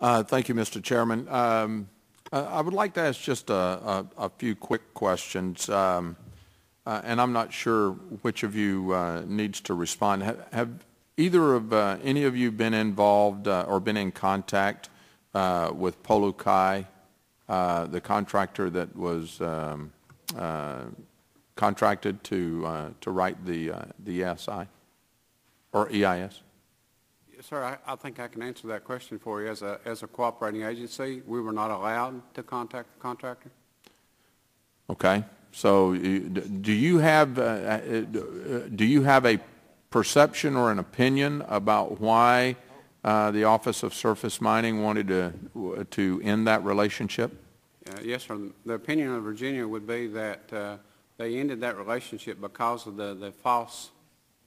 Thank you, Mr. Chairman. I would like to ask just a few quick questions, and I'm not sure which of you needs to respond. Have either of any of you been involved or been in contact with Polukai, the contractor that was contracted to write the ESI or EIS? Sir, I think I can answer that question for you. As a cooperating agency, we were not allowed to contact the contractor. Okay. So do you have a perception or an opinion about why the Office of Surface Mining wanted to end that relationship? Yes, sir. The opinion of Virginia would be that they ended that relationship because of the false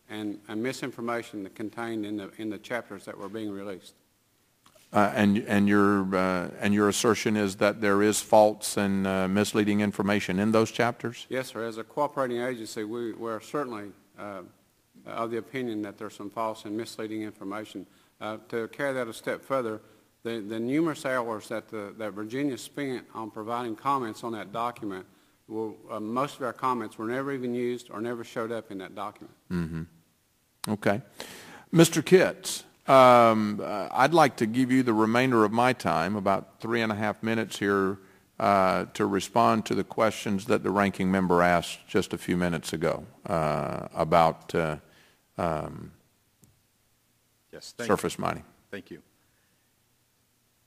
and misinformation contained in the chapters that were being released. And your assertion is that there is false and misleading information in those chapters? Yes, sir. As a cooperating agency, we're certainly of the opinion that there's some false and misleading information. To carry that a step further, the numerous hours that Virginia spent on providing comments on that document, most of our comments were never even used or never showed up in that document. Mm-hmm. Okay. Mr. Kitts, I'd like to give you the remainder of my time, about 3.5 minutes here, to respond to the questions that the ranking member asked just a few minutes ago about surface mining. Thank you.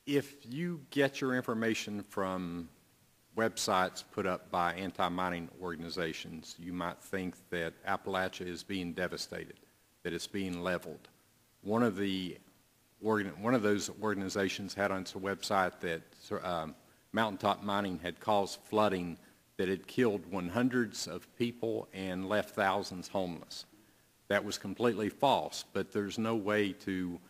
If you get your information from websites put up by anti-mining organizations, you might think that Appalachia is being devastated, that it's being leveled. One of those organizations had on its website that mountaintop mining had caused flooding that had killed hundreds of people and left thousands homeless. That was completely false, but there's no way to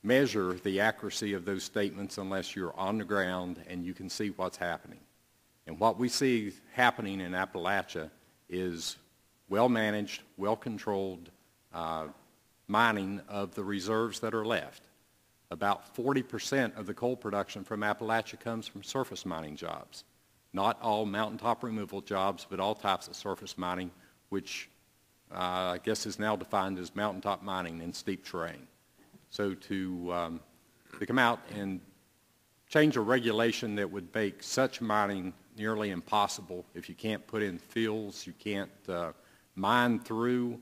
measure the accuracy of those statements unless you're on the ground and you can see what's happening. And what we see happening in Appalachia is well-managed, well-controlled mining of the reserves that are left. About 40% of the coal production from Appalachia comes from surface mining jobs. Not all mountaintop removal jobs, but all types of surface mining, which I guess is now defined as mountaintop mining in steep terrain. So to come out and change a regulation that would make such mining nearly impossible, if you can't put in fields, you can't mine through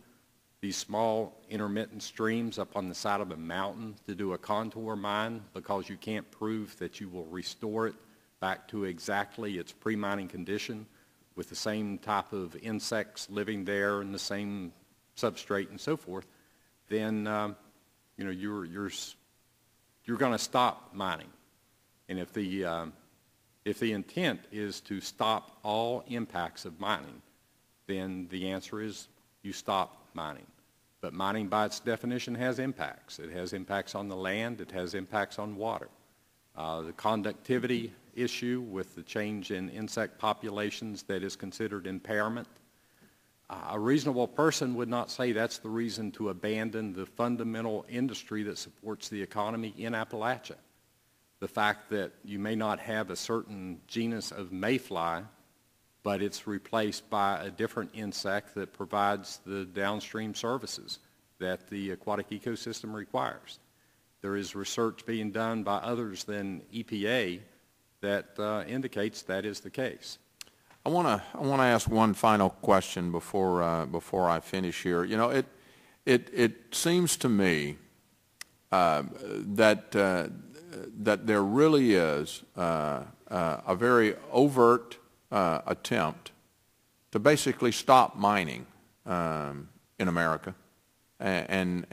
these small intermittent streams up on the side of a mountain to do a contour mine because you can't prove that you will restore it back to exactly its pre-mining condition with the same type of insects living there and the same substrate and so forth, then you're going to stop mining. And if the intent is to stop all impacts of mining, then the answer is you stop mining. But mining by its definition has impacts. It has impacts on the land. It has impacts on water. The conductivity issue with the change in insect populations that is considered impairment. A reasonable person would not say that's the reason to abandon the fundamental industry that supports the economy in Appalachia. The fact that you may not have a certain genus of mayfly, but it's replaced by a different insect that provides the downstream services that the aquatic ecosystem requires. There is research being done by others than EPA that indicates that is the case. I want to ask one final question before I finish here. You know, it seems to me that there really is a very overt attempt to basically stop mining in America and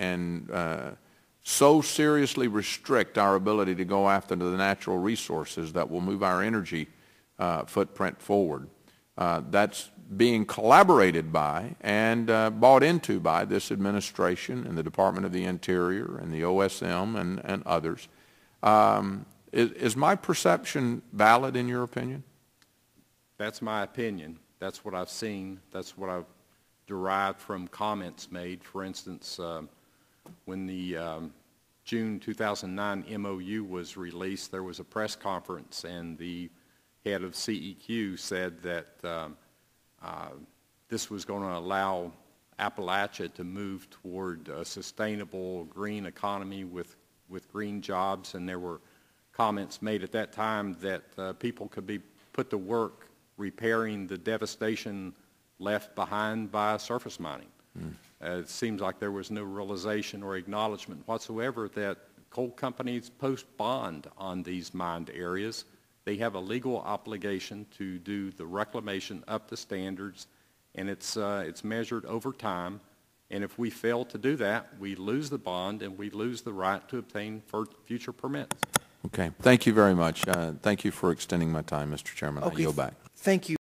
so seriously restrict our ability to go after the natural resources that will move our energy footprint forward. That's being collaborated by and bought into by this administration and the Department of the Interior and the OSM and others. Is my perception valid in your opinion? That's my opinion. That's what I've seen. That's what I've derived from comments made. For instance, when the June 2009 MOU was released, there was a press conference, and the head of CEQ said that this was going to allow Appalachia to move toward a sustainable green economy with green jobs, and there were comments made at that time that people could be put to work repairing the devastation left behind by surface mining. It seems like there was no realization or acknowledgement whatsoever that coal companies post bond on these mined areas. They have a legal obligation to do the reclamation up to standards, and it's measured over time. And if we fail to do that, we lose the bond and we lose the right to obtain future permits. Okay. Thank you very much. Thank you for extending my time, Mr. Chairman. Okay. I yield back. Thank you.